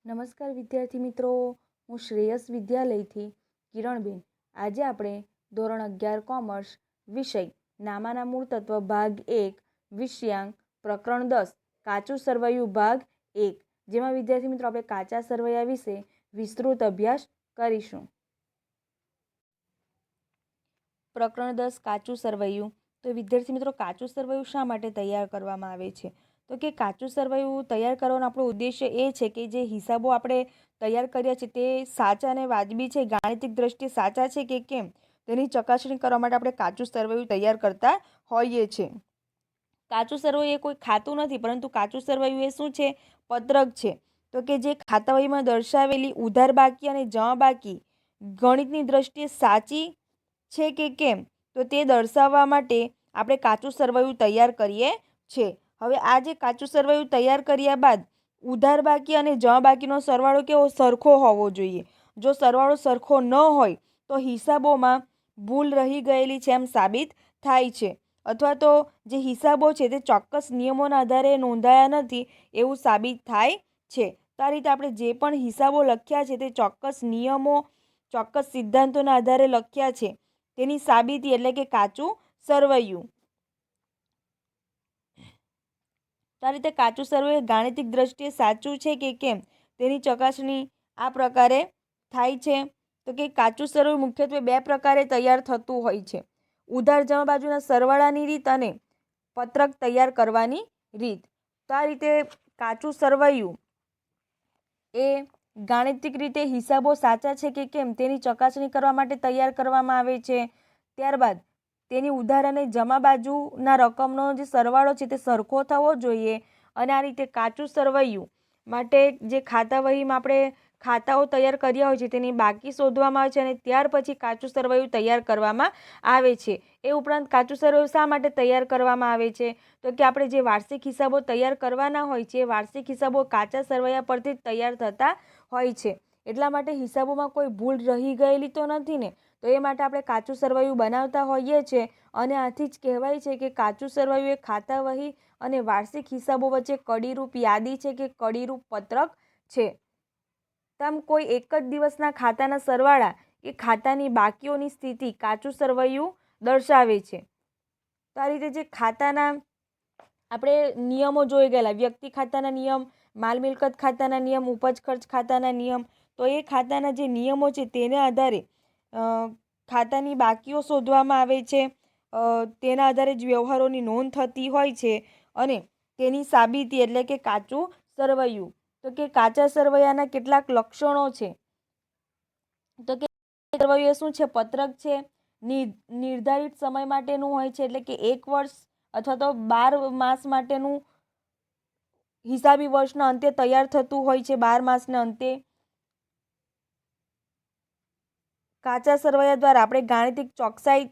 નમસ્કાર વિદ્યાર્થી મિત્રો, હું શ્રેયસ વિદ્યાલયથી કિરણબેન. આજે આપણે ધોરણ 11 કોમર્સ વિષય નામાના મૂળ તત્વ ભાગ 1 વિષયાંક પ્રકરણ 10 કાચું સરવૈયું ભાગ 1, જેમાં વિદ્યાર્થી મિત્રો આપણે કાચા સરવૈયા વિશે વિસ્તૃત અભ્યાસ કરીશું. પ્રકરણ 10 કાચું સરવૈયું. તો વિદ્યાર્થી મિત્રો, કાચું સરવૈયું શા માટે તૈયાર કરવામાં આવે છે? તો કે કાચું સરવૈયું તૈયાર કરવાનો આપણો ઉદ્દેશ્ય એ છે કે જે હિસાબો આપણે તૈયાર કર્યા છે તે સાચા અને વાજબી છે, ગાણિતિક દ્રષ્ટિએ સાચા છે કે કેમ, તેની ચકાસણી કરવા માટે આપણે કાચું સરવૈયું તૈયાર કરતા હોઈએ છીએ. કાચું સરવૈયું એ કોઈ ખાતું નથી, પરંતુ કાચું સરવૈયું એ શું છે? પત્રક છે. તો કે જે ખાતાવહીમાં દર્શાવેલી ઉધાર બાકી અને જમા બાકી ગણિતની દ્રષ્ટિએ સાચી છે કે કેમ, તો તે દર્શાવવા માટે આપણે કાચું સરવૈયું તૈયાર કરીએ છીએ. હવે આ જે કાચું સરવૈયું તૈયાર કર્યા બાદ ઉધાર બાકી અને જમા બાકીનો સરવાળો કેવો સરખો હોવો જોઈએ. જો સરવાળો સરખો ન હોય તો હિસાબોમાં ભૂલ રહી ગયેલી છે એમ સાબિત થાય છે, અથવા તો જે હિસાબો છે તે ચોક્કસ નિયમોના આધારે નોંધાયા નથી એવું સાબિત થાય છે. તો આ રીતે આપણે જે પણ હિસાબો લખ્યા છે તે ચોક્કસ નિયમો, ચોક્કસ સિદ્ધાંતોના આધારે લખ્યા છે, તેની સાબિતી એટલે કે કાચું સરવૈયું. તો આ રીતે કાચું સરવૈયું ગાણિતિક દ્રષ્ટિએ સાચું છે કે કેમ તેની ચકાસણી આ પ્રકારે થાય છે. તો કે કાચું સરવૈયું મુખ્યત્વે બે પ્રકારે તૈયાર થતું હોય છે: ઉધાર જમા બાજુના સરવાળાની રીત અને પત્રક તૈયાર કરવાની રીત. તો આ રીતે કાચું સરવૈયું એ ગાણિતિક રીતે હિસાબો સાચા છે કે કેમ તેની ચકાસણી કરવા માટે તૈયાર કરવામાં આવે છે. ત્યારબાદ તેની ઉધાર અને જમા બાજુના રકમનો જે સરવાળો છે તે સરખો થવો જોઈએ. અને આ રીતે કાચું સરવૈયું માટે જે ખાતા વહીમાં આપણે ખાતાઓ તૈયાર કર્યા હોય છે તેની બાકી શોધવામાં આવે છે અને ત્યાર પછી કાચું સરવૈયું તૈયાર કરવામાં આવે છે. એ ઉપરાંત કાચું સરવૈયું શા માટે તૈયાર કરવામાં આવે છે? તો કે આપણે જે વાર્ષિક હિસાબો તૈયાર કરવાના હોય છે, વાર્ષિક હિસાબો કાચા સરવૈયા પરથી જ તૈયાર થતા હોય છે. એટલા માટે હિસાબોમાં કોઈ ભૂલ રહી ગયેલી તો નથી ને, તો એ માટે આપણે કાચું સરવૈયું બનાવતા હોઈએ છીએ. અને આથી જ કહેવાય છે કે કાચું સરવૈયું એ ખાતા વહી અને વાર્ષિક હિસાબો વચ્ચે કડીરૂપ યાદી છે કે કડીરૂપ પત્રક છે. તેમ કોઈ એક જ દિવસના ખાતાના સરવાળા કે ખાતાની બાકીઓની સ્થિતિ કાચું સરવૈયું દર્શાવે છે. તો આ રીતે જે ખાતાના આપણે નિયમો જોઈ ગયેલા, વ્યક્તિ ખાતાના નિયમ, માલ મિલકત ખાતાના નિયમ, ઉપજ ખર્ચ ખાતાના નિયમ, તો એ ખાતાના જે નિયમો છે તેના આધારે ખાતાની બાકીઓ શોધવામાં આવે છે. તેના આધારે જ વ્યવહારોની નોંધ થતી હોય છે અને તેની સાબિતી એટલે કે કાચું સરવૈયું. તો કે કાચા સરવૈયાના કેટલાક લક્ષણો છે. તો કે સરવૈયું શું છે? પત્રક છે, નિર્ધારિત સમય માટેનું હોય છે, એટલે કે 1 વર્ષ અથવા તો 12 માસ માટેનું હિસાબી વર્ષના અંતે તૈયાર થતું હોય છે, 12 માસના અંતે. કાચા સરવૈયા દ્વારા આપણે ગાણિતિક ચોકસાઈ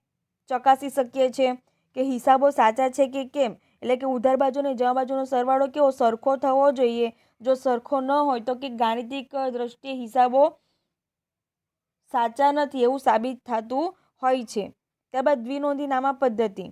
ચકાસી શકીએ છીએ કે હિસાબો સાચા છે કે કેમ, એટલે કે ઉધાર બાજુ અને જમા બાજુનો સરવાળો કેવો સરખો થવો જોઈએ. જો સરખો ન હોય તો કે ગાણિતિક દ્રષ્ટિએ હિસાબો સાચા નથી એવું સાબિત થતું હોય છે. ત્યારબાદ દ્વિનોંધી નામા પદ્ધતિ.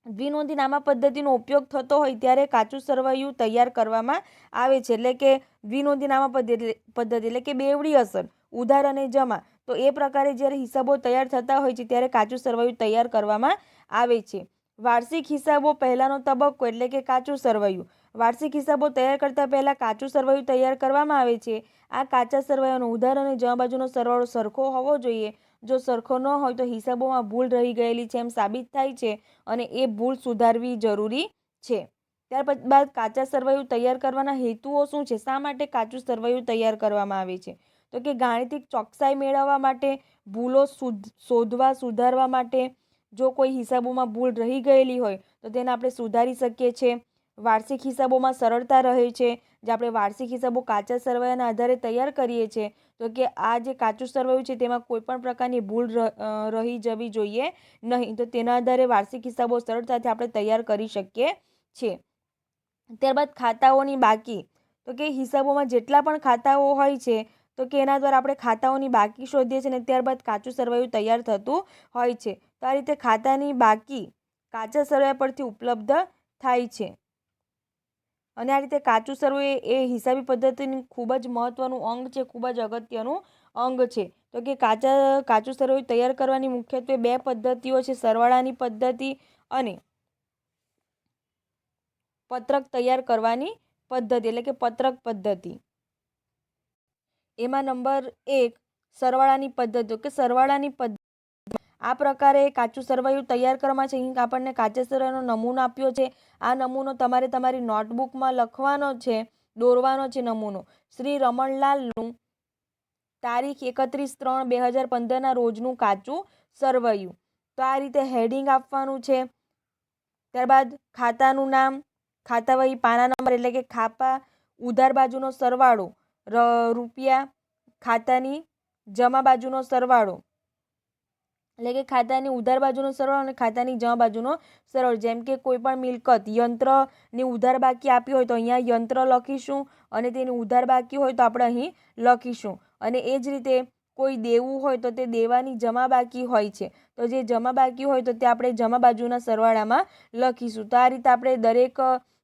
દ્વિનોંધી નામા પદ્ધતિનો ઉપયોગ થતો હોય ત્યારે કાચું સરવૈયું તૈયાર કરવામાં આવે છે, એટલે કે દ્વિનોંધી નામા પદ્ધતિ એટલે કે બેવડી અસર, ઉધાર અને જમા. તો એ પ્રકારે જ્યારે હિસાબો તૈયાર થતા હોય છે ત્યારે કાચું સરવૈયું તૈયાર કરવામાં આવે છે. વાર્ષિક હિસાબો પહેલાનો તબક્કો એટલે કે કાચું સરવૈયું. વાર્ષિક હિસાબો તૈયાર કરતા પહેલા કાચું સરવૈયું તૈયાર કરવામાં આવે છે. આ કાચા સરવૈયાનો ઉધાર અને જમા બાજુનો સરવાળો સરખો હોવો જોઈએ. જો સરખો ન હોય તો હિસાબોમાં ભૂલ રહી ગયેલી છે એમ સાબિત થાય છે અને એ ભૂલ સુધારવી જરૂરી છે. ત્યાર બાદ કાચા સરવૈયું તૈયાર કરવાના હેતુઓ શું છે? શા માટે કાચું સરવૈયું તૈયાર કરવામાં આવે છે? તો કે ગાણિતિક ચોકસાઈ મેળવવા માટે, ભૂલો શોધવા સુધારવા માટે. જો કોઈ હિસાબોમાં ભૂલ રહી ગયેલી હોય તો તેને આપણે સુધારી શકીએ છીએ. વાર્ષિક હિસાબોમાં સરળતા રહે છે. જે આપણે વાર્ષિક હિસાબો કાચા સરવૈયાના આધારે તૈયાર કરીએ છીએ, તો કે આ જે કાચું સરવૈયું છે તેમાં કોઈ પણ પ્રકારની ભૂલ રહી જવી જોઈએ નહીં. તો તેના આધારે વાર્ષિક હિસાબો સરળતાથી આપણે તૈયાર કરી શકીએ છીએ. ત્યારબાદ ખાતાઓની બાકી. તો કે હિસાબોમાં જેટલા પણ ખાતાઓ હોય છે તો કે એના દ્વારા આપણે ખાતાઓની બાકી શોધીએ છીએ અને ત્યારબાદ કાચું સરવૈયું તૈયાર થતું હોય છે. તો આ રીતે ખાતાની બાકી કાચા સરવૈયા પરથી ઉપલબ્ધ થાય છે. અને આ રીતે કાચું સરવૈયું એ હિસાબી પદ્ધતિનું ખૂબ જ મહત્ત્વનું અંગ છે, ખૂબ જ અગત્યનું અંગ છે. તો કે કાચું સરવૈયું તૈયાર કરવાની મુખ્યત્વે 2 પદ્ધતિઓ છે, સરવાળાની પદ્ધતિ અને પત્રક તૈયાર કરવાની પદ્ધતિ એટલે કે પત્રક પદ્ધતિ. એમાં નંબર 1 સરવાળાની પદ્ધતિ. કે સરવાળાની પદ્ધતિ આ પ્રકારે કાચું સરવૈયું તૈયાર કરવામાં છે. અહીં આપણને કાચા સરવૈયાનો નમૂનો આપ્યો છે. આ નમૂનો તમારે તમારી નોટબુકમાં લખવાનો છે, દોરવાનો છે નમૂનો. શ્રી રમણલાલનું તારીખ 31/3/2015 રોજનું કાચું સરવૈયું. તો આ રીતે હેડિંગ આપવાનું છે. ત્યારબાદ ખાતાનું નામ, ખાતા વહી પાના નંબર એટલે કે ખાપા ઉધાર બાજુનો સરવાળો, રૂપિયા ખાતાની જમા બાજુનો સરવાળો એટલે કે ખાતાની ઉધાર બાજુનો સરવાળો અને ખાતાની જમા બાજુનો સરવાળો. જેમ કે કોઈ પણ મિલકત યંત્રની ઉધાર બાકી આપી હોય તો અહીંયા યંત્ર લખીશું અને તેની ઉધાર બાકી હોય તો આપણે અહીં લખીશું. અને એ જ રીતે કોઈ દેવું હોય તો તે દેવાની જમા બાકી હોય છે, તો જે જમા બાકી હોય તો તે આપણે જમા બાજુના સરવાળામાં લખીશું. તો આ રીતે આપણે દરેક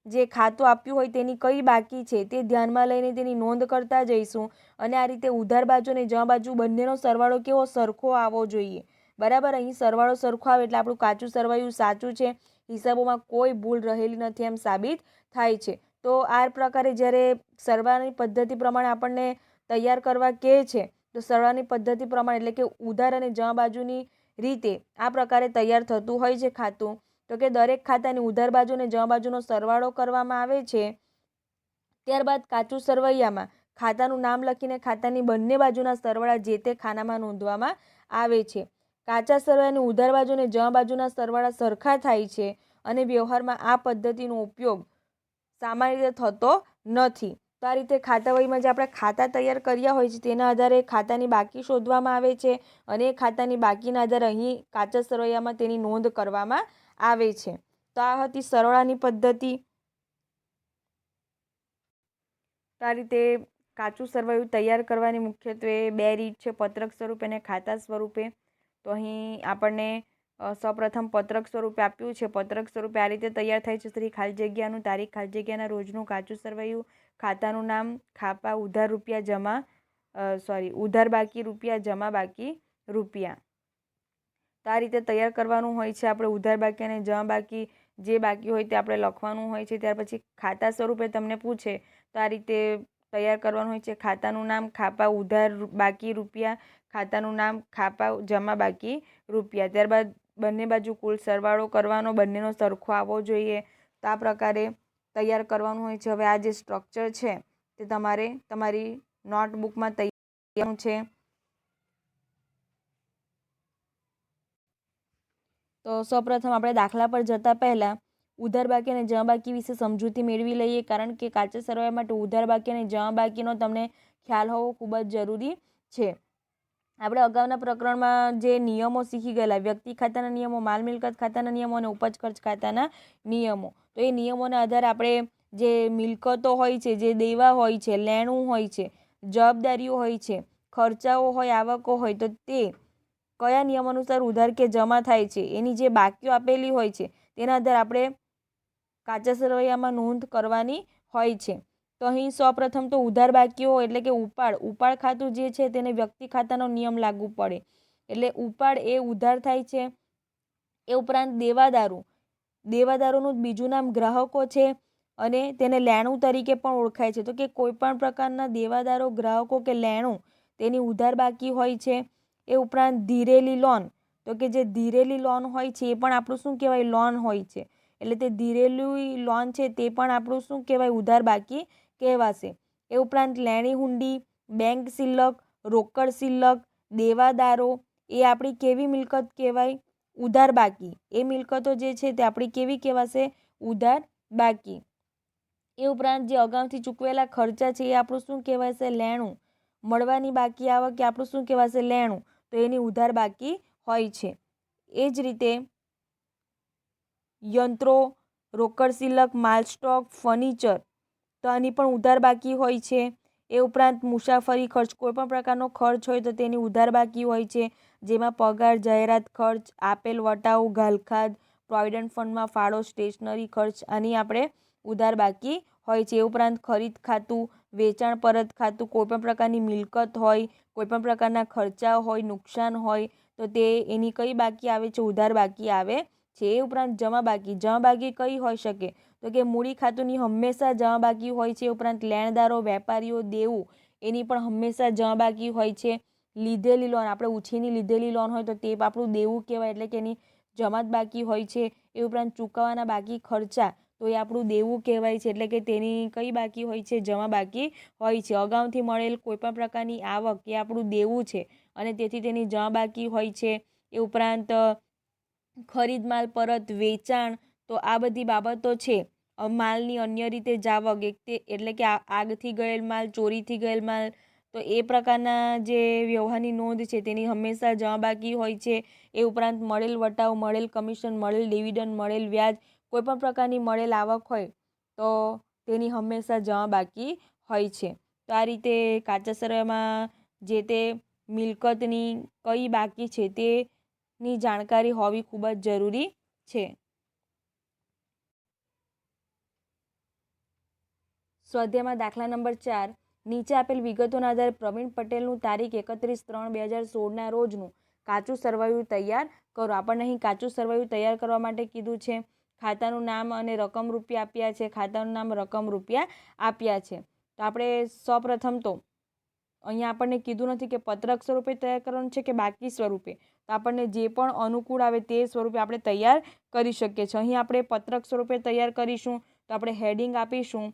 જે ખાતું આપ્યું હોય તેની કઈ બાકી છે તે ધ્યાનમાં લઈને તેની નોંધ કરતા જઈશું. અને આ રીતે ઉધાર બાજુ અને જમા બાજુ બંનેનો સરવાળો કેવો સરખો આવવો જોઈએ. બરાબર, અહીં સરવાળો સરખો આવે એટલે આપણું કાચું સરવૈયું સાચું છે, હિસાબોમાં કોઈ ભૂલ રહેલી નથી એમ સાબિત થાય છે. તો આ પ્રકારે જ્યારે સરવાળાની પદ્ધતિ પ્રમાણે આપણને તૈયાર કરવા કહે છે તો સરવાળાની પદ્ધતિ પ્રમાણે એટલે કે ઉધાર અને જમા બાજુની રીતે આ પ્રકારે તૈયાર થતું હોય છે ખાતું. તો કે દરેક ખાતાની ઉધાર બાજુ અને જમા બાજુનો સરવાળો કરવામાં આવે છે. ત્યારબાદ કાચું સરવૈયામાં ખાતાનું નામ લખીને ખાતાની બંને બાજુના સરવાળા જે તે ખાનામાં નોંધવામાં આવે છે. કાચા સરવૈયાની ઉધાર બાજુ અને જમા બાજુના સરવાળા સરખા થાય છે અને વ્યવહારમાં આ પદ્ધતિનો ઉપયોગ સામાન્ય રીતે થતો નથી. તો આ રીતે ખાતા વહીમાં જે આપણે ખાતા તૈયાર કર્યા હોય છે તેના આધારે ખાતાની બાકી શોધવામાં આવે છે અને એ ખાતાની બાકીના આધારે અહીં કાચા સરવૈયામાં તેની નોંધ કરવામાં આવે છે. તો આ હતી સરવાળાની પદ્ધતિ. તો આ રીતે કાચું સરવૈયું તૈયાર કરવાની મુખ્યત્વે 2 રીત છે, પત્રક સ્વરૂપે અને ખાતા સ્વરૂપે. તો અહીં આપણને સૌપ્રથમ પત્રક સ્વરૂપે આપ્યું છે. પત્રક સ્વરૂપે આ રીતે તૈયાર થાય છે. શ્રી ખાલી જગ્યાનું તારીખ ખાલી જગ્યાના રોજનું કાચું સરવૈયું, ખાતાનું નામ, ખાપા ઉધાર રૂપિયા જમા ઉધાર બાકી રૂપિયા, જમા બાકી રૂપિયા. તો આ રીતે તૈયાર કરવાનું હોય છે. આપણે ઉધાર બાકી અને જમા બાકી જે બાકી હોય તે આપણે લખવાનું હોય છે. ત્યાર પછી ખાતા સ્વરૂપે તમને પૂછે તો આ રીતે તૈયાર કરવાનું હોય છે. ખાતાનું નામ, ખાપા ઉધાર બાકી રૂપિયા, ખાતાનું નામ, ખાપા જમા બાકી રૂપિયા. ત્યારબાદ બંને બાજુ કુલ સરવાળો કરવાનો, બંનેનો સરખો આવવો જોઈએ. તો આ પ્રકારે તૈયાર કરવાનું હોય છે. હવે આ જે સ્ટ્રક્ચર છે તે તમારે તમારી નોટબુકમાં તૈયાર કરવાનું છે. તો સૌપ્રથમ આપણે દાખલા પર જતા પહેલાં ઉધાર બાકી અને જમા બાકી વિશે સમજૂતી મેળવી લઈએ, કારણ કે કાચા સરવૈયા માટે ઉધાર બાકી અને જમા બાકીનો તમને ખ્યાલ હોવો ખૂબ જ જરૂરી છે. આપણે અગાઉના પ્રકરણમાં જે નિયમો શીખી ગયેલા, વ્યક્તિ ખાતાના નિયમો, માલ મિલકત ખાતાના નિયમો અને ઉપજ ખર્ચ ખાતાના નિયમો. તો એ નિયમોના આધારે આપણે જે મિલકતો હોય છે, જે દેવા હોય છે, લેણું હોય છે, જવાબદારીઓ હોય છે, ખર્ચાઓ હોય, આવકો હોય, તો તે કયા નિયમ અનુસાર ઉધાર કે જમા થાય છે એની જે બાકીઓ આપેલી હોય છે તેના આધારે આપણે કાચા સરવૈયામાં નોંધ કરવાની હોય છે. તો અહીં સૌપ્રથમ તો ઉધાર બાકીઓ એટલે કે ઉપાડ ખાતું જે છે તેને વ્યક્તિ ખાતાનો નિયમ લાગુ પડે, એટલે ઉપાડ એ ઉધાર થાય છે. એ ઉપરાંત દેવાદારોનું બીજું નામ ગ્રાહકો છે અને તેને લેણું તરીકે પણ ઓળખાય છે. તો કે કોઈ પણ પ્રકારના દેવાદારો, ગ્રાહકો કે લેણું તેની ઉધાર બાકી હોય છે. એ ઉપરાંત ધીરેલી લોન, તો કે જે ધીરેલી લોન હોય છે એ પણ આપણું શું કહેવાય, લોન હોય છે. એટલે તે ધીરેલી લોન છે તે પણ આપણું શું કહેવાય, ઉધાર બાકી કહેવાશે. એ ઉપરાંત લેણી હુંડી, બેંક સિલક, રોકડ સિલક, દેવાદારો એ આપણી કેવી મિલકત કહેવાય, ઉધાર બાકી. એ મિલકતો જે છે તે આપણી કેવી કહેવાશે, ઉધાર બાકી. એ ઉપરાંત જે અગાઉથી ચૂકવેલા ખર્ચા છે એ આપણું શું કહેવાશે, લેણું. મળવાની બાકી આવક એ આપણું શું કહેવાશે, લેણું. તો એની ઉધાર બાકી હોય છે. એ જ રીતે યંત્રો, રોકડ સિલક, માલ સ્ટોક, ફર્નિચર, તો આની પણ ઉધાર બાકી હોય છે. એ ઉપરાંત મુસાફરી ખર્ચ, કોઈ પણ પ્રકારનો ખર્ચ હોય તો તેની ઉધાર બાકી હોય છે, જેમાં પગાર, જાહેરાત ખર્ચ, આપેલ વટાવ, ઘાલખાદ, પ્રોવિડન્ટ ફંડમાં ફાળો, સ્ટેશનરી ખર્ચ, આની આપણે ઉધાર બાકી હોય છે. એ ઉપરાંત ખરીદ ખાતું, વેચાણ પરત ખાતું, કોઈપણ પ્રકારની મિલકત હોય, કોઈપણ પ્રકારના ખર્ચા હોય, નુકસાન હોય તો તે એની કઈ બાકી આવે છે? ઉધાર બાકી આવે છે. એ ઉપરાંત જમા બાકી કઈ હોઈ શકે? તો કે મૂડી ખાતુંની હંમેશા જમા બાકી હોય છે. ઉપરાંત લેણદારો, વેપારીઓ, દેવું એની પણ હંમેશા જમા બાકી હોય છે. લીધેલી લોન, આપણે ઉછીની લીધેલી લોન હોય તો તે આપણું દેવું કહેવાય, એટલે કે એની જમા જ બાકી હોય છે. એ ઉપરાંત ચૂકવવાના બાકી ખર્ચા તો એ આપણું દેવું કહેવાય છે, એટલે કે તેની કઈ બાકી હોય છે? જમા બાકી હોય છે. અગાઉથી મળેલ કોઈપણ પ્રકારની આવક એ આપણું દેવું છે અને તેથી તેની જમા બાકી હોય છે. એ ઉપરાંત ખરીદ માલ પરત, વેચાણ, તો આ બધી બાબતો છે. માલની અન્ય રીતે જાવક એટલે કે આગથી ગયેલ માલ, ચોરીથી ગયેલ માલ, તો એ પ્રકારના જે વ્યવહારની નોંધ છે તેની હંમેશા જમા બાકી હોય છે. એ ઉપરાંત મળેલ વટાવ, મળેલ કમિશન, મળેલ ડિવિડન્ડ, મળેલ વ્યાજ, કોઈપણ પ્રકારની મળેલ આવક હોય તો તેની હંમેશા જમા બાકી હોય છે. તો આ રીતે કાચા સરવૈયામાં જે તે મિલકતની કઈ બાકી છે તેની જાણકારી હોવી ખૂબ જ જરૂરી છે. સ્વાધ્યાયમાં દાખલા નંબર 4, નીચે આપેલ વિગતોના આધારે પ્રવીણ પટેલનું તારીખ 31/3/2016ના રોજનું કાચું સરવૈયું તૈયાર કરો. આપણને અહીં કાચું સરવૈયું તૈયાર કરવા માટે કીધું છે. ખાતાનું નામ અને રકમ રૂપિયા આપ્યા છે. ખાતાનું નામ, રકમ રૂપિયા આપ્યા છે. તો આપણે સૌપ્રથમ તો અહીંયા આપણને કીધું નથી કે પત્રક સ્વરૂપે તૈયાર કરવાનું છે કે બાકી સ્વરૂપે. તો આપણને જે પણ અનુકૂળ આવે તે સ્વરૂપે આપણે તૈયાર કરી શકીએ છીએ. અહીં આપણે પત્રક સ્વરૂપે તૈયાર કરીશું તો આપણે હેડિંગ આપીશું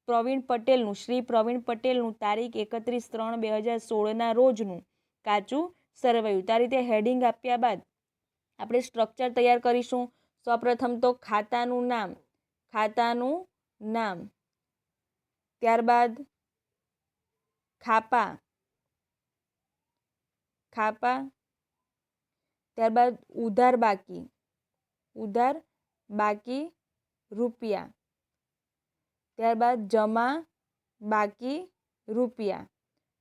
પ્રવીણ પટેલનું, શ્રી પ્રવીણ પટેલનું તારીખ 31/3/2016ના રોજનું કાચું સરવૈયું. આ રીતે હેડિંગ આપ્યા બાદ આપણે સ્ટ્રક્ચર તૈયાર કરીશું. સૌપ્રથમ તો ખાતાનું નામ, ત્યારબાદ ખાપા, ત્યારબાદ ઉધાર બાકી રૂપિયા, ત્યારબાદ જમા બાકી રૂપિયા.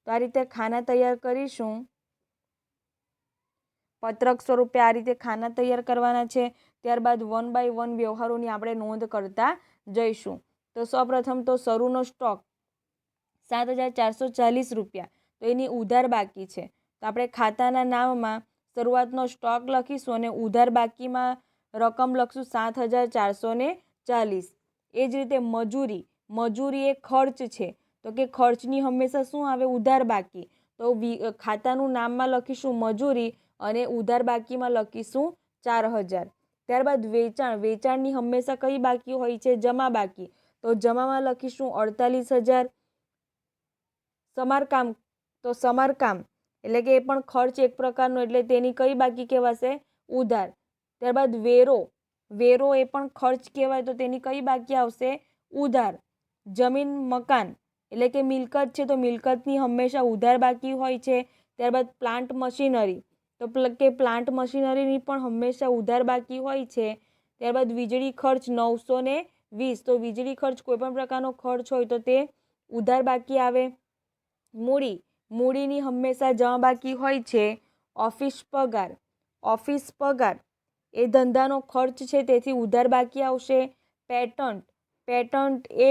તો આ રીતે ખાના તૈયાર કરીશું. પત્રક સ્વરૂપે આ રીતે ખાના તૈયાર કરવાના છે. ત્યારબાદ 1 by 1 વ્યવહારોની આપણે નોંધ કરતા જઈશું. તો સૌપ્રથમ તો શરૂનો સ્ટોક 7,440 રૂપિયા, તો એની ઉધાર બાકી છે. તો આપણે ખાતાના નામમાં શરૂઆતનો સ્ટોક લખીશું અને ઉધાર બાકીમાં રકમ લખશું 7,440. એ જ રીતે મજૂરી એ ખર્ચ છે, તો કે ખર્ચની હંમેશા શું આવે? ઉધાર બાકી. તો ખાતાનું નામમાં લખીશું મજૂરી અને ઉધાર બાકીમાં લખીશું 4,000. ત્યારબાદ વેચાણની હંમેશા કઈ બાકી હોય છે? જમા બાકી. તો જમામાં લખીશું 48,000. સમારકામ એટલે કે એ પણ ખર્ચ એક પ્રકારનો, એટલે તેની કઈ બાકી કહેવાશે? ઉધાર. ત્યારબાદ વેરો એ પણ ખર્ચ કહેવાય, તો તેની કઈ બાકી આવશે? ઉધાર. જમીન મકાન એટલે કે મિલકત છે, તો મિલકતની હંમેશા ઉધાર બાકી હોય છે. ત્યારબાદ પ્લાન્ટ મશીનરી, તો કે પ્લાન્ટ મશીનરીની પણ હંમેશા ઉધાર બાકી હોય છે. ત્યારબાદ વીજળી ખર્ચ 920, તો વીજળી ખર્ચ કોઈપણ પ્રકારનો ખર્ચ હોય તો તે ઉધાર બાકી આવે. મૂડીની હંમેશા જમા બાકી હોય છે. ઓફિસ પગાર એ ધંધાનો ખર્ચ છે, તેથી ઉધાર બાકી આવશે. પેટન્ટ એ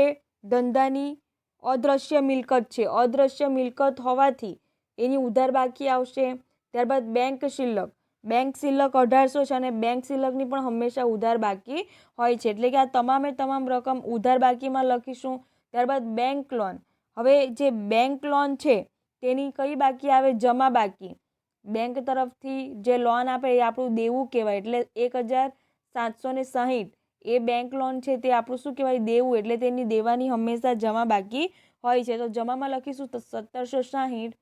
ધંધાની અદ્રશ્ય મિલકત છે, અદ્રશ્ય મિલકત હોવાથી એની ઉધાર બાકી આવશે. ત્યારબાદ બેંક શિલ્લક 1800 છે અને બેંક શિલ્લકની પણ હંમેશા ઉધાર બાકી હોય છે, એટલે કે આ તમામ રકમ ઉધાર બાકીમાં લખીશું. ત્યારબાદ બેંક લોન, હવે જે બેંક લોન છે તેની કઈ બાકી આવે? જમા બાકી. બેંક તરફથી જે લોન આપે એ આપણું દેવું કહેવાય, એટલે 1,760 એ બેંક લોન છે તે આપણું શું કહેવાય? દેવું, એટલે તેની દેવાની હંમેશા જમા બાકી હોય છે. તો જમામાં લખીશું તો 1,760.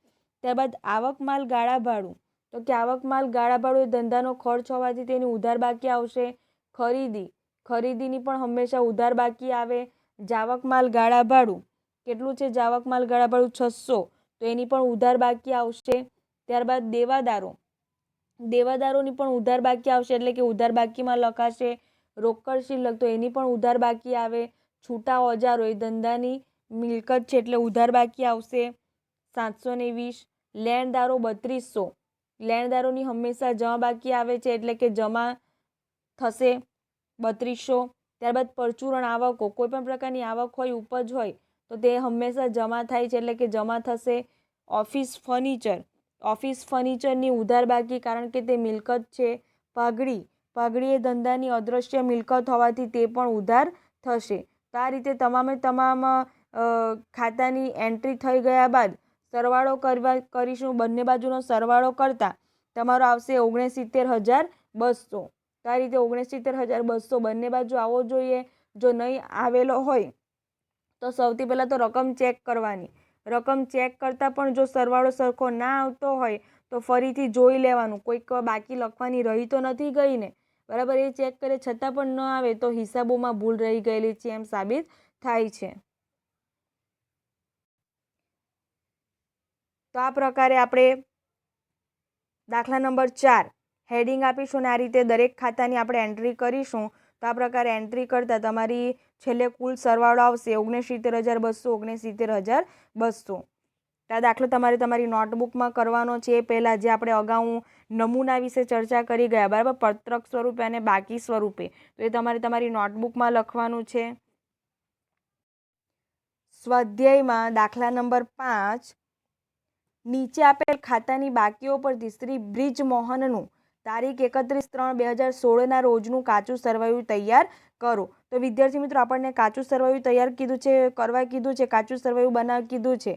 ત્યારબાદ આવક માલ ગાળા ભાડું, તો કે આવક માલ ગાળા ભાડું એ ધંધાનો ખર્ચ હોવાથી તેની ઉધાર બાકી આવશે. ખરીદીની પણ હંમેશા ઉધાર બાકી આવે. જાવક માલ ગાળા ભાડું કેટલું છે? જાવક માલ ગાળા ભાડું 600, તો એની પણ ઉધાર બાકી આવશે. ત્યારબાદ દેવાદારોની પણ ઉધાર બાકી આવશે, એટલે કે ઉધાર બાકીમાં લખાશે. રોકડ શિલ્લક, તો એની પણ ઉધાર બાકી આવે. છૂટા ઓજારો એ ધંધાની મિલકત છે, એટલે ઉધાર બાકી આવશે 720. લેણદારો 3200, લેણદારોની હંમેશા જમા બાકી આવે છે, એટલે કે જમા થશે 3200. ત્યારબાદ પરચુરણ આવકો, કોઈ પણ પ્રકારની આવક હોય, ઉપજ હોય તો તે હંમેશા જમા થાય છે, એટલે કે જમા થશે. ઓફિસ ફર્નિચર, ઓફિસ ફર્નિચરની ઉધાર બાકી, કારણ કે તે મિલકત છે. પાઘડી, પાઘડી એ ધંધાની અદ્રશ્ય મિલકત હોવાથી તે પણ ઉધાર થશે. તો આ રીતે તમામે તમામ ખાતાની એન્ટ્રી થઈ ગયા બાદ સરવાળો કરીશું. બંને બાજુનો સરવાળો કરતાં તમારો આવશે 69,200. તો આ રીતે 69,200 બંને બાજુ આવવો જોઈએ. જો નહીં આવેલો હોય તો સૌથી પહેલાં તો રકમ ચેક કરવાની. રકમ ચેક કરતાં પણ જો સરવાળો સરખો ના આવતો હોય તો ફરીથી જોઈ લેવાનું, કોઈક બાકી લખવાની રહી તો નથી ગઈ ને, બરાબર. એ ચેક કરે છતાં પણ ન આવે તો હિસાબોમાં ભૂલ રહી ગયેલી છે એમ સાબિત થાય છે. તો આ પ્રકારે આપણે દાખલા નંબર 4 હેડિંગ આપીશું અને આ રીતે દરેક ખાતાની આપણે એન્ટ્રી કરીશું. તો આ પ્રકારે એન્ટ્રી કરતાં તમારી છેલ્લે કુલ સરવાળો આવશે 69,200, 69,200. તો આ દાખલો તમારે તમારી નોટબુકમાં કરવાનો છે. એ પહેલાં જે આપણે અગાઉ નમૂના વિશે ચર્ચા કરી ગયા, બરાબર, પત્રક સ્વરૂપે અને બાકી સ્વરૂપે, તો એ તમારે તમારી નોટબુકમાં લખવાનું છે. સ્વાધ્યાયમાં દાખલા નંબર 5, નીચે આપેલ ખાતાની બાકીઓ પરથી શ્રી બ્રિજમોહનનું તારીખ 31/3/2016ના રોજનું કાચું સરવૈયું તૈયાર કરો. તો વિદ્યાર્થી મિત્રો, આપણને કાચું સરવૈયું તૈયાર કીધું છે, કરવા કીધું છે, કાચું સરવૈયું બનાવ કીધું છે.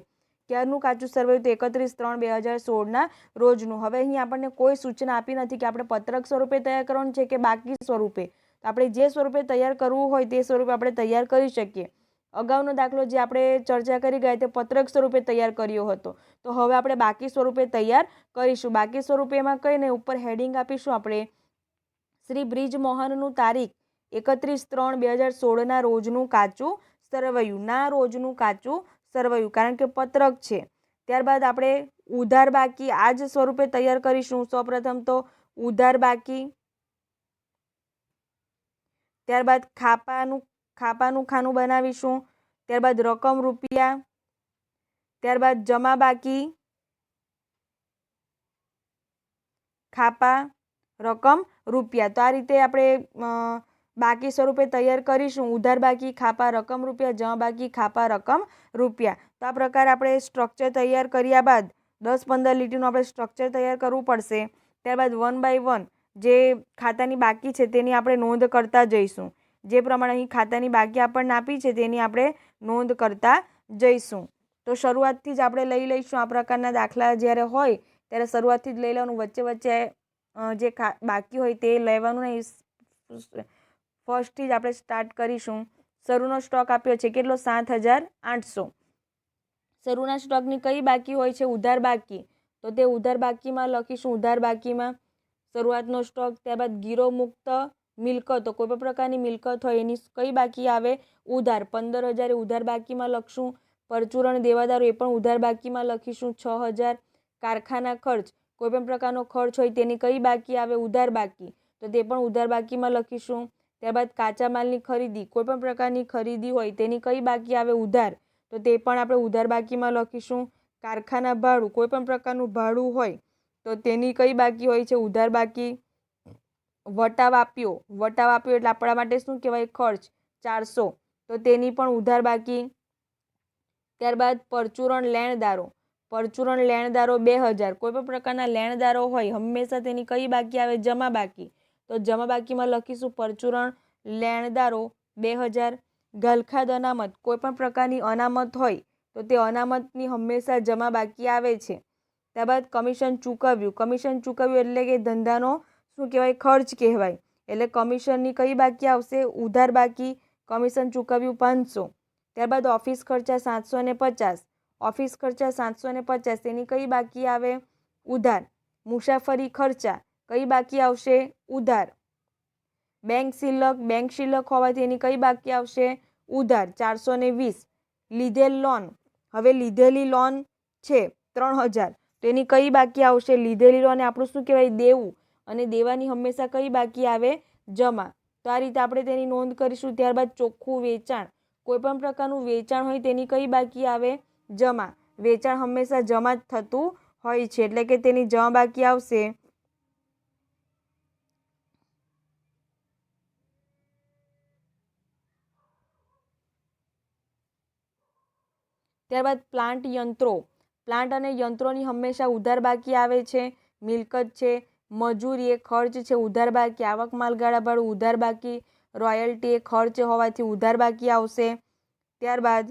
ક્યારનું કાચું સરવૈયું? તો 31/3/2016ના રોજનું. હવે અહીં આપણને કોઈ સૂચના આપી નથી કે આપણે પત્રક સ્વરૂપે તૈયાર કરવાનું છે કે બાકી સ્વરૂપે. તો આપણે જે સ્વરૂપે તૈયાર કરવું હોય તે સ્વરૂપે આપણે તૈયાર કરી શકીએ. અગાઉનો દાખલો જે આપણે ચર્ચા કરી ગયા તે પત્રક સ્વરૂપે તૈયાર કર્યો હતો. તો હવે આપણે બાકી સ્વરૂપે તૈયાર કરીશું. બાકી સ્વરૂપે એમાં કહીને ઉપર હેડિંગ આપીશું આપણે શ્રી બ્રિજમોહનનું તારીખ 31/3/2016ના રોજનું કાચું સરવૈયું. ના રોજનું કાચું સરવૈયું, કારણ કે પત્રક છે. ત્યારબાદ આપણે ઉધાર બાકી આ જ સ્વરૂપે તૈયાર કરીશું. સૌપ્રથમ તો ઉધાર બાકી, ત્યારબાદ ખાપાનું ખાનું બનાવીશું, ત્યારબાદ રકમ રૂપિયા, ત્યારબાદ જમા બાકી, ખાપા, રકમ રૂપિયા. તો આ રીતે આપણે બાકી સ્વરૂપે તૈયાર કરીશું. ઉધાર બાકી, ખાપા, રકમ રૂપિયા, જમા બાકી, ખાપા, રકમ રૂપિયા. તો આ પ્રકારે આપણે સ્ટ્રક્ચર તૈયાર કર્યા બાદ 10-15 લીટીનું આપણે સ્ટ્રક્ચર તૈયાર કરવું પડશે. ત્યારબાદ 1 બાય 1 જે ખાતાની બાકી છે તેની આપણે નોંધ કરતા જઈશું. જે પ્રમાણે અહીં ખાતાની બાકી આપણને આપી છે તેની આપણે નોંધ કરતા જઈશું. તો શરૂઆતથી જ આપણે લઈ લઈશું. આ પ્રકારના દાખલા જ્યારે હોય ત્યારે શરૂઆતથી જ લઈ લેવાનું. વચ્ચે વચ્ચે જે બાકી હોય તે લેવાનું નહીં. ફર્સ્ટથી જ આપણે સ્ટાર્ટ કરીશું. શરૂનો સ્ટોક આપ્યો છે કેટલો? 7,800. શરૂના સ્ટોકની કઈ બાકી હોય છે? ઉધાર બાકી. તો તે ઉધાર બાકીમાં લખીશું. ઉધાર બાકીમાં શરૂઆતનો સ્ટોક. ત્યારબાદ ગીરો મુક્ત મિલકતો, કોઈ પણ પ્રકારની મિલકત હોય એની કઈ બાકી આવે? ઉધાર. 15,000 એ ઉધાર બાકીમાં લખશું. પરચુરણ દેવાદારો એ પણ ઉધાર બાકીમાં લખીશું. 6,000. કારખાના ખર્ચ, કોઈ પણ પ્રકારનો ખર્ચ હોય તેની કઈ બાકી આવે? ઉધાર બાકી. તો તે પણ ઉધાર બાકીમાં લખીશું. ત્યારબાદ કાચા માલની ખરીદી, કોઈ પણ પ્રકારની ખરીદી હોય તેની કઈ બાકી આવે? ઉધાર. તો તે પણ આપણે ઉધાર બાકીમાં લખીશું. કારખાના ભાડું, કોઈ પણ પ્રકારનું ભાડું હોય તો તેની કઈ બાકી હોય છે? ઉધાર બાકી. વટાવ આપ્યો, વટાવ આપ્યો એટલે આપણા માટે શું કહેવાય? ખર્ચ. 400. તો તેની પણ ઉધાર બાકી. ત્યારબાદ પરચુરણ લેણદારો, પરચુરણ લેણદારો 2,000. કોઈ પણ પ્રકારના લેણદારો હોય હંમેશા તેની કઈ બાકી આવે? જમા બાકી. તો જમા બાકીમાં લખીશું પરચુરણ લેણદારો 2,000. ગલખાદ અનામત, કોઈ પણ પ્રકારની અનામત હોય તો તે અનામતની હંમેશા જમા બાકી આવે છે. ત્યારબાદ કમિશન ચૂકવ્યું, કમિશન ચૂકવ્યું એટલે કે ધંધાનો શું કહેવાય? ખર્ચ કહેવાય. એટલે કમિશનની કઈ બાકી આવશે? ઉધાર બાકી. કમિશન ચૂકવ્યું 500. ત્યારબાદ ઓફિસ ખર્ચા 750. ઓફિસ ખર્ચા 750 તેની કઈ બાકી આવે? ઉધાર. મુસાફરી ખર્ચા કઈ બાકી આવશે? ઉધાર. બેંક શિલ્લક, બેંક શિલ્લક હોવાથી એની કઈ બાકી આવશે? ઉધાર. 420. લીધેલ લોન, હવે લીધેલી લોન છે 3,000 તો એની કઈ બાકી આવશે? લીધેલી લોન આપણું શું કહેવાય? દેવું. અને દેવાની હંમેશા કઈ બાકી આવે? જમા. તો આ રીતે આપણે તેની નોંધ કરીશું. ત્યારબાદ ચોખ્ખું વેચાણ, કોઈ પણ પ્રકારનું વેચાણ હોય તેની કઈ બાકી આવે? જમા. વેચાણ હંમેશા જમા જ થતું હોય છે એટલે કે તેની જમા બાકી આવશે. ત્યારબાદ પ્લાન્ટ યંત્રો, પ્લાન્ટ અને યંત્રોની હંમેશા ઉધાર બાકી આવે છે. મિલકત છે, મજૂરી એ ખર્ચ છે, ઉધાર બાકી. આવક માલગાળા ભાડું ઉધાર બાકી. રોયલ્ટી એ ખર્ચ હોવાથી ઉધાર બાકી આવશે. ત્યારબાદ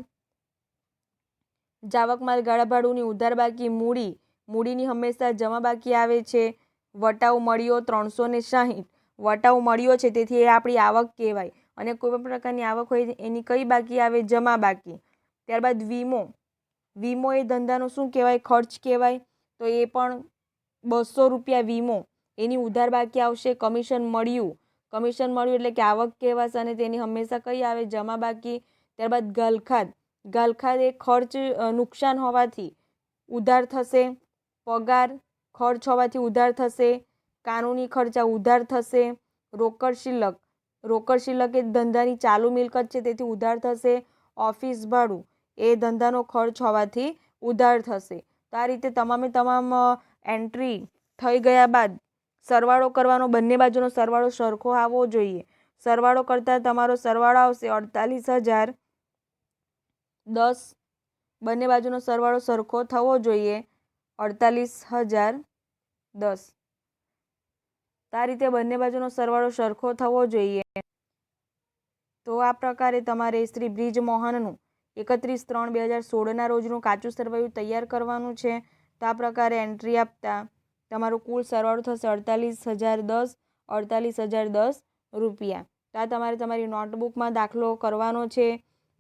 જાવક માલ ગાળા ભાડુંની ઉધાર બાકી. મૂડીની હંમેશા જમા બાકી આવે છે. વટાવ મળ્યો 360, વટાવ મળ્યો છે તેથી એ આપણી આવક કહેવાય. અને કોઈ પણ પ્રકારની આવક હોય એની કઈ બાકી આવે? જમા બાકી. ત્યારબાદ વીમો એ ધંધાનો શું કહેવાય? ખર્ચ કહેવાય. તો એ પણ 200 રૂપિયા વીમો, એની ઉધાર બાકી આવશે. કમિશન મળ્યું એટલે કે આવક કહેવાશે અને તેની હંમેશા કઈ આવે? જમા બાકી. ત્યારબાદ ગાલખાદ એ ખર્ચ નુકસાન હોવાથી ઉધાર થશે. પગાર ખર્ચ હોવાથી ઉધાર થશે. કાનૂની ખર્ચા ઉધાર થશે. રોકડ શિલ્લક એ ધંધાની ચાલુ મિલકત છે તેથી ઉધાર થશે. ઓફિસ ભાડું એ ધંધાનો ખર્ચ હોવાથી ઉધાર થશે. તો આ રીતે તમામ એન્ટ્રી થઈ ગયા બાદ સરવાળો કરવાનો. બંને બાજુનો સરવાળો સરખો આવવો જોઈએ. સરવાળો કરતાં તમારો સરવાળો આવશે 48,010. બંને બાજુનો સરવાળો સરખો થવો જોઈએ 48,010. તો આ રીતે બંને બાજુનો સરવાળો સરખો થવો જોઈએ. તો આ પ્રકારે તમારે શ્રી બ્રિજ મોહનનું 31/3/2016ના રોજનું કાચું સરવૈયું તૈયાર કરવાનું છે. તો આ પ્રકારે એન્ટ્રી આપતા તમારું કુલ સરવાળો થશે 48,010 રૂપિયા. તો આ તમારે તમારી નોટબુકમાં દાખલો કરવાનો છે.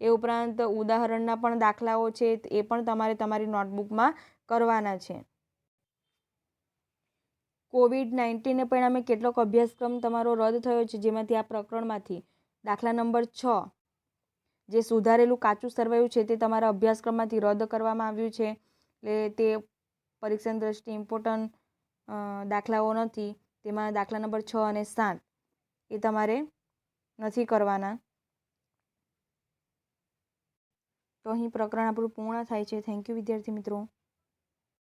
એ ઉપરાંત ઉદાહરણના પણ દાખલાઓ છે એ પણ તમારે તમારી નોટબુકમાં કરવાના છે. COVID-19ને પરિણામે કેટલોક અભ્યાસક્રમ તમારો રદ થયો છે, જેમાંથી આ પ્રકરણમાંથી દાખલા નંબર 6 જે સુધારેલું કાચું સરવૈયું છે તે તમારા અભ્યાસક્રમમાંથી રદ કરવામાં આવ્યું છે. એટલે તે પરીક્ષાની દ્રષ્ટિએ ઇમ્પોર્ટન્ટ દાખલાઓ નથી. તેમાં દાખલા નંબર 6 અને 7 એ તમારે નથી કરવાના. તો અહીં પ્રકરણ આપણું પૂર્ણ થાય છે. થેન્ક યુ વિદ્યાર્થી મિત્રો.